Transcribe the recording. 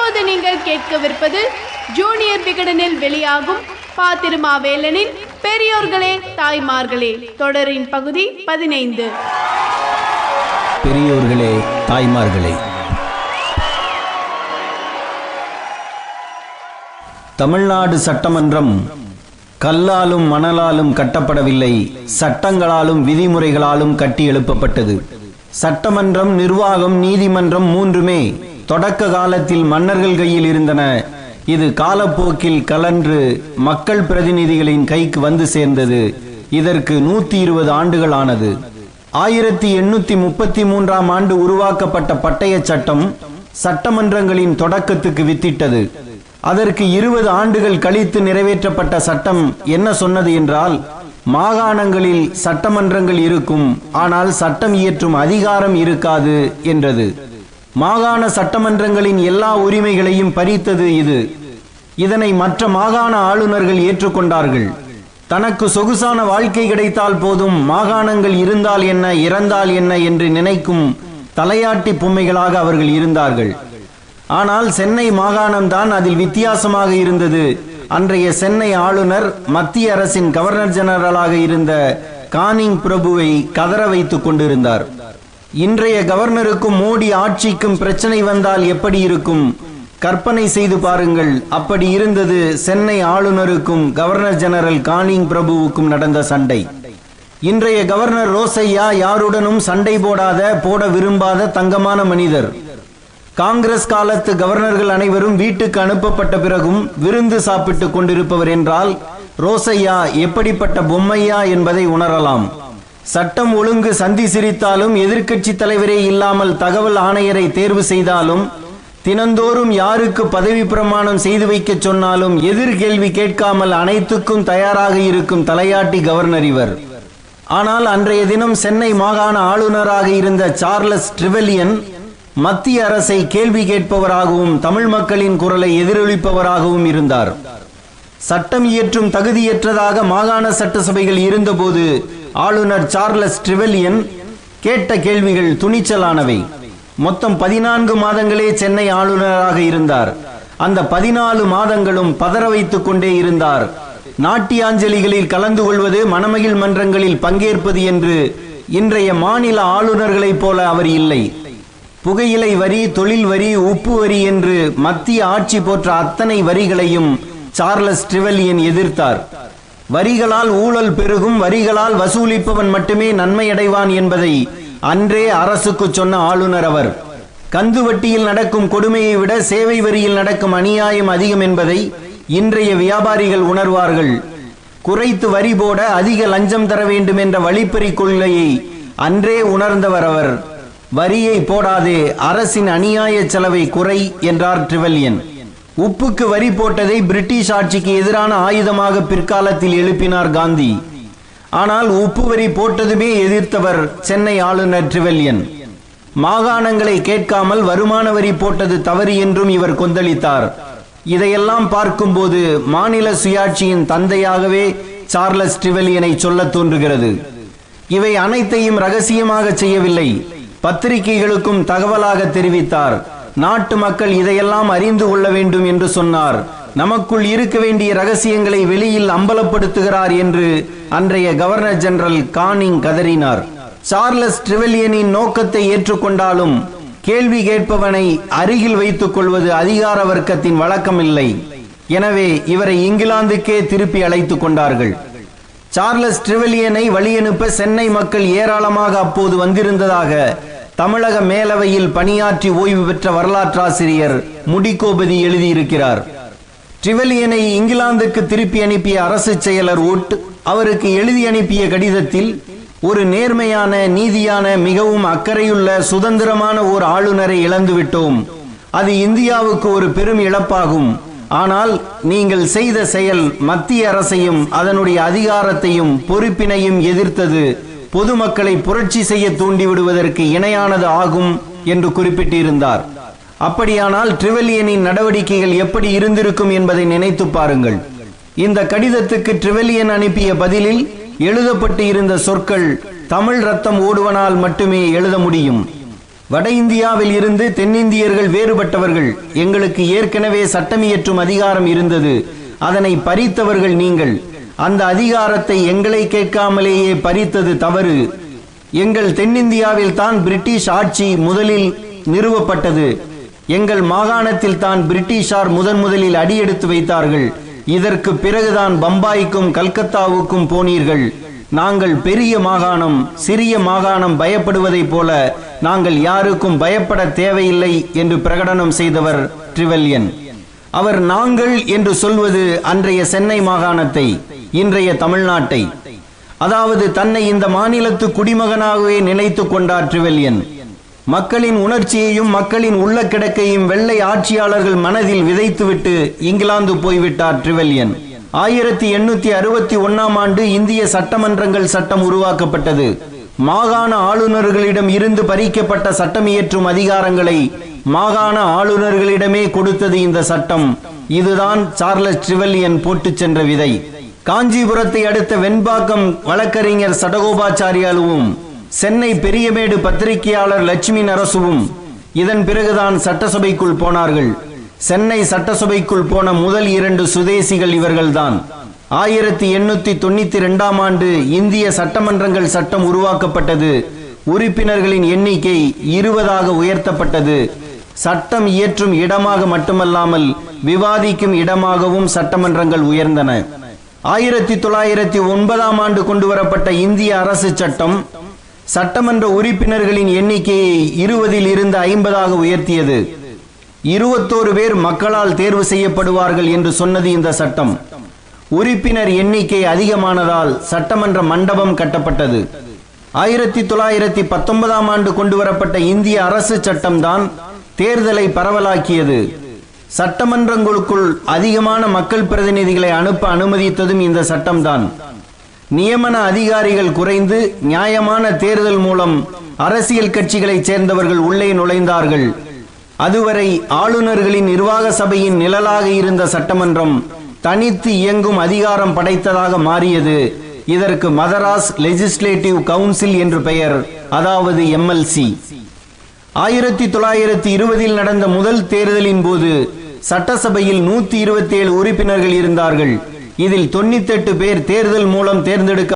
இப்போது நீங்கள் கேட்கவிருப்பது ஜூனியர் விகடனில் வெளியாகும் பா. திருமாவேலனின் பெரியோர்களே தாய்மார்களே தொடரின் பகுதி 15. பெரியோர்களே தாய்மார்களே. தமிழ்நாடு சட்டமன்றம் கல்லாலும் மணலாலும் கட்டப்படவில்லை, சட்டங்களாலும் விதிமுறைகளாலும் கட்டி எழுப்பப்பட்டது. சட்டமன்றம், நிர்வாகம், நீதிமன்றம் மூன்றுமே தொடக்க காலத்தில் மன்னர்கள் கையில் இருந்தன. இது காலப்போக்கில் கலன்று மக்கள் பிரதிநிதிகளின் கைக்கு வந்து சேர்ந்தது. இதற்கு 120 ஆண்டுகள் ஆனது. 1833ஆம் ஆண்டு உருவாக்கப்பட்ட பட்டய சட்டம் சட்டமன்றங்களின் தொடக்கத்துக்கு வித்திட்டது. அதற்கு 20 ஆண்டுகள் கழித்து நிறைவேற்றப்பட்ட சட்டம் என்ன சொன்னது என்றால், மாகாணங்களில் சட்டமன்றங்கள் இருக்கும், ஆனால் சட்டம் இயற்றும் அதிகாரம் இருக்காது என்றது. மாகாண சட்டமன்றங்களின் எல்லா உரிமைகளையும் பறித்தது இது. இதனை மற்ற மாகாண ஆளுநர்கள் ஏற்றுக்கொண்டார்கள். தனக்கு சொகுசான வாழ்க்கை கிடைத்தால் போதும், மாகாணங்கள் இருந்தால் என்ன இறந்தால் என்ன என்று நினைக்கும் தலையாட்டி பொம்மைகளாக அவர்கள் இருந்தார்கள். ஆனால் சென்னை மாகாணம்தான் அதில் வித்தியாசமாக இருந்தது. அன்றைய சென்னை ஆளுநர் மத்திய அரசின் கவர்னர் ஜெனரலாக இருந்த கானிங் பிரபுவை கதற வைத்துக் கொண்டிருந்தார். இன்றைய கவர்னருக்கும் மோடி ஆட்சிக்கும் பிரச்சனை வந்தால் எப்படி இருக்கும்? கற்பனை செய்து பாருங்கள். அப்படி இருந்தது சென்னை ஆளுநருக்கும் கவர்னர் ஜெனரல் கானிங் பிரபுவுக்கும் நடந்த சண்டை. இன்றைய கவர்னர் ரோசையா யாருடனும் சண்டை போட விரும்பாத தங்கமான மனிதர். காங்கிரஸ் காலத்து கவர்னர்கள் அனைவரும் வீட்டுக்கு அனுப்பப்பட்ட பிறகும் விருந்து சாப்பிட்டு கொண்டிருப்பவர் என்றால் ரோசையா எப்படிப்பட்ட பொம்மையா என்பதை உணரலாம். சட்டம் ஒழுங்கு சந்தி சிரித்தாலும், எதிர்க்கட்சி தலைவரே இல்லாமல் தகவல் ஆணையரை தேர்வு செய்தாலும், தினந்தோறும் யாருக்கு பதவி பிரமாணம் செய்து வைக்க சொன்னாலும் எதிர்கேள்வி கேட்காமல் அனைத்துக்கும் தயாராக இருக்கும் தலையாட்டி கவர்னர் இவர். ஆனால் அன்றைய தினம் சென்னை மாகாண ஆளுநராக இருந்த சார்லஸ் ட்ரிவெலியன் மத்திய அரசை கேள்வி கேட்பவராகவும் தமிழ் மக்களின் குரலை எதிரொலிப்பவராகவும் இருந்தார். சட்டம் இயற்றும் தகுதியற்றதாக மாகாண சட்டசபைகள் இருந்தபோது ஆளுநர் சார்லஸ் ட்ரிவெலியன் கேட்ட கேள்விகள் துணிச்சலானவை. மொத்தம் 14 மாதங்களே சென்னை ஆளுநராக இருந்தார். அந்த 14 மாதங்களும் பதற வைத்துக் கொண்டே இருந்தார். நாட்டியாஞ்சலிகளில் கலந்து கொள்வது, மணமகிழ் மன்றங்களில் பங்கேற்பது என்று இன்றைய மாநில ஆளுநர்களைப் போல அவர் இல்லை. புகையிலை வரி, தொழில் வரி, உப்பு வரி என்று மத்திய ஆட்சி போன்ற அத்தனை வரிகளையும் சார்லஸ் ட்ரிவெலியன் எதிர்த்தார். வரிகளால் ஊழல் பெருகும், வரிகளால் வசூலிப்பவன் மட்டுமே நன்மை அடைவான் என்பதை அன்றே அரசுக்கு சொன்ன ஆளுநர் அவர். கந்து வட்டியில் நடக்கும் கொடுமையை விட சேவை வரியில் நடக்கும் அநியாயம் அதிகம் என்பதை இன்றைய வியாபாரிகள் உணர்வார்கள். குறைத்து வரி போட அதிக லஞ்சம் தர வேண்டும் என்ற வழிப்பறி கொள்கையை அன்றே உணர்ந்தவர் அவர். வரியை போடாதே, அரசின் அநியாய செலவை குறை என்றார் ட்ரிவெலியன். உப்புக்கு வரி போட்டதை பிரிட்டிஷ் ஆட்சிக்கு எதிரான ஆயுதமாக பிற்காலத்தில் எழுப்பினார் காந்தி. ஆனால் உப்பு வரி போட்டதுமே எதிர்த்தவர் சென்னை ஆளுநர் ட்ரிவெலியன். மாகாணங்களை கேட்காமல் வருமான வரி போட்டது தவறு என்றும் இவர் கொந்தளித்தார். இதையெல்லாம் பார்க்கும்போது மாநில சுயாட்சியின் தந்தையாகவே சார்லஸ் ட்ரிவெலியனை சொல்ல தோன்றுகிறது. இவை அனைத்தையும் ரகசியமாக செய்யவில்லை, பத்திரிகைகளுக்கும் தகவலாக தெரிவித்தார். நாட்டு மக்கள் இதையெல்லாம் அறிந்து கொள்ள வேண்டும் என்று சொன்னார். நமக்குள் இருக்க வேண்டிய ரகசியங்களை வெளியில் அம்பலப்படுத்துகிறார் என்று அன்றைய கவர்னர் ஜெனரல் கானிங் கதறினார். சார்லஸ் ட்ரிவெலியனின் நோக்கத்தை ஏற்றுக்கொண்டாலும் கேள்வி கேட்பவனை அருகில் வைத்துக் கொள்வது அதிகார வர்க்கத்தின் வழக்கமில்லை. எனவே இவரை இங்கிலாந்துக்கே திருப்பி அழைத்துக் கொண்டார்கள். சார்லஸ் ட்ரிவெலியனை வழியனுப்ப சென்னை மக்கள் ஏராளமாக அப்போது வந்திருந்ததாக தமிழக மேலவையில் பணியாற்றி ஓய்வு பெற்ற வரலாற்றாசிரியர் முடிகோபதி எழுதியிருக்கிறார். ட்ரிவெலியனை இங்கிலாந்துக்கு திருப்பி அனுப்பிய அரசு செயலர் உட் அவருக்கு எழுதி அனுப்பிய கடிதத்தில், ஒரு நேர்மையான, நீதியான, மிகவும் அக்கறையுள்ள, சுதந்திரமான ஓர் ஆளுநரை இழந்துவிட்டோம். அது இந்தியாவுக்கு ஒரு பெரும் இழப்பாகும். ஆனால் நீங்கள் செய்த செயல் மத்திய அரசையும் அதனுடைய அதிகாரத்தையும் பொறுப்பினையும் எதிர்த்தது பொதுமக்களை புரட்சி செய்ய தூண்டிவிடுவதற்கு இணையானது ஆகும் என்று குறிப்பிட்டிருந்தார். அப்படியானால் ட்ரிவெலியனின் நடவடிக்கைகள் எப்படி இருந்திருக்கும் என்பதை நினைத்து பாருங்கள். இந்த கடிதத்துக்கு ட்ரிவெலியன் அனுப்பிய பதிலில் எழுதப்பட்டு இருந்த சொற்கள் தமிழ் ரத்தம் ஓடுவனால் மட்டுமே எழுத முடியும். வட இந்தியாவில் இருந்து தென்னிந்தியர்கள் வேறுபட்டவர்கள். எங்களுக்கு ஏற்கனவே சட்டம் இயற்றும் அதிகாரம் இருந்தது. அதனை பறித்தவர்கள் நீங்கள். அந்த அதிகாரத்தை எங்களை கேட்காமலேயே பறித்தது தவறு. எங்கள் தென்னிந்தியாவில் தான் பிரிட்டிஷ் ஆட்சி முதலில் நிறுவப்பட்டது. எங்கள் மாகாணத்தில் தான் பிரிட்டிஷார் முதலில் அடியெடுத்து வைத்தார்கள். இதற்கு பிறகுதான் பம்பாய்க்கும் கல்கத்தாவுக்கும் போனீர்கள். நாங்கள் பெரிய மாகாணம், சிறிய மாகாணம் பயப்படுவதைப் போல நாங்கள் யாருக்கும் பயப்பட தேவையில்லை என்று பிரகடனம் செய்தவர் ட்ரிவெல்யன். அவர் நாங்கள் என்று சொல்வது அன்றைய சென்னை மாகாணத்தை, இன்றைய தமிழ்நாட்டை. அதாவது தன்னை இந்த மாநிலத்து குடிமகனாகவே நினைத்து கொண்டார் ட்ரிவெல்யன். மக்களின் உணர்ச்சியையும் மக்களின் உள்ள கிடக்கையும் வெள்ளை ஆட்சியாளர்கள் மனதில் விதைத்துவிட்டு இங்கிலாந்து போய்விட்டார் ட்ரிவெல்யன். 1861 ஆண்டு இந்திய சட்டமன்றங்கள் சட்டம் உருவாக்கப்பட்டது. மாகாண ஆளுநர்களிடம் இருந்து பறிக்கப்பட்ட சட்டம் இயற்றும் அதிகாரங்களை மாகாண ஆளுநர்களிடமே கொடுத்தது இந்த சட்டம். இதுதான் சார்லஸ் ட்ரிவெல்யன் போட்டு சென்ற விதை. காஞ்சிபுரத்தை அடுத்த வெண்பாக்கம் வழக்கறிஞர் சடகோபாச்சாரியாலுவும் சென்னை பெரியமேடு பத்திரிகையாளர் லட்சுமி நரசுவும் இதன் பிறகுதான் சட்டசபைக்குள் போனார்கள். சென்னை சட்டசபைக்குள் போன முதல் 2 சுதேசிகள் இவர்கள்தான். 1892 ஆண்டு இந்திய சட்டமன்றங்கள் சட்டம் உருவாக்கப்பட்டது. உறுப்பினர்களின் எண்ணிக்கை 20ஆக உயர்த்தப்பட்டது. சட்டம் இயற்றும் இடமாக மட்டுமல்லாமல் விவாதிக்கும் இடமாகவும் சட்டமன்றங்கள் உயர்ந்தன. 1909 ஆண்டு கொண்டுவரப்பட்ட இந்திய அரசு சட்டம் சட்டமன்ற உறுப்பினர்களின் எண்ணிக்கையை 20 இருந்து 50ஆக உயர்த்தியது. 21 பேர் மக்களால் தேர்வு செய்யப்படுவார்கள் என்று சொன்னது இந்த சட்டம். உறுப்பினர் எண்ணிக்கை அதிகமானதால் சட்டமன்ற மண்டபம் கட்டப்பட்டது. 1919 ஆண்டு கொண்டுவரப்பட்ட இந்திய அரசு சட்டம்தான் தேர்தலை பரவலாக்கியது. சட்டமன்றங்களுக்குள் அதிகமான மக்கள் பிரதிநிதிகளை அனுப்ப அனுமதித்ததும் இந்த சட்டம்தான். நியமன அதிகாரிகள் குறைந்து நியாயமான தேர்தல் மூலம் அரசியல் கட்சிகளைச் சேர்ந்தவர்கள் உள்ளே நுழைந்தார்கள். அதுவரை ஆளுநர்களின் நிர்வாக சபையின் நிழலாக இருந்த சட்டமன்றம் தனித்து இயங்கும் அதிகாரம் படைத்ததாக மாறியது. இதற்கு மதராஸ் லெஜிஸ்லேட்டிவ் கவுன்சில் என்று பெயர், அதாவது MLC. 1920 நடந்த முதல் தேர்தலின் போது சட்டசபையில் 127 உறுப்பினர்கள் இருந்தார்கள். இதில் 98 பேர் தேர்தல் மூலம் தேர்ந்தெடுக்க